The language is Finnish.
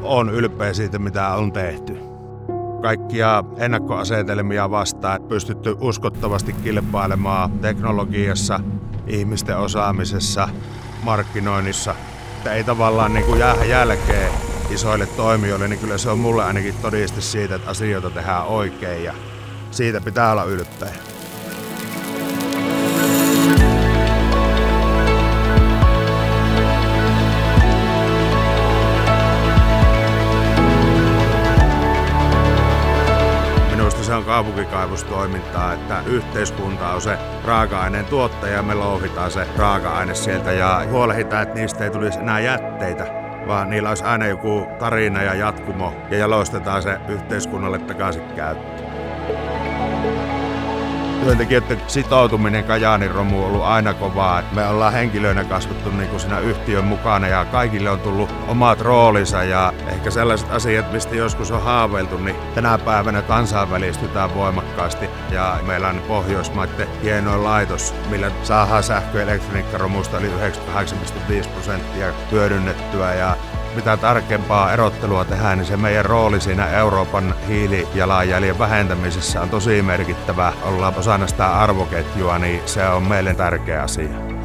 on ylpeä siitä, mitä on tehty. Kaikkia ennakkoasetelmia vastaan pystytty uskottavasti kilpailemaan teknologiassa, ihmisten osaamisessa, markkinoinnissa. Että ei tavallaan niin kuin jäädä jälkeen isoille toimijoille, niin kyllä se on mulle ainakin todiste siitä, että asioita tehdään oikein ja siitä pitää olla ylpeä. Se on kaupunkikaivostoimintaa, että yhteiskunta on se raaka-aineen tuottaja ja me louhitaan se raaka-aine sieltä ja huolehditaan, että niistä ei tulisi enää jätteitä, vaan niillä olisi aina joku tarina ja jatkumo ja jalostetaan se yhteiskunnalle takaisin käyttöön. Työntekijöiden sitoutuminen Kajaanin romuun on ollut aina kovaa. Me ollaan henkilöinä kasvattu niin kuin siinä yhtiön mukana ja kaikille on tullut omat roolinsa ja ehkä sellaiset asiat, mistä joskus on haaveiltu, niin tänä päivänä kansainvälistytään voimakkaasti ja meillä on Pohjoismaiden hienoin laitos, millä saadaan sähkö- ja elektroniikkaromusta eli 98,5% hyödynnettyä ja mitä tarkempaa erottelua tehdään, niin se meidän rooli siinä Euroopan hiilijalanjäljen vähentämisessä on tosi merkittävä. Ollaan osana sitä arvoketjua, niin se on meille tärkeä asia.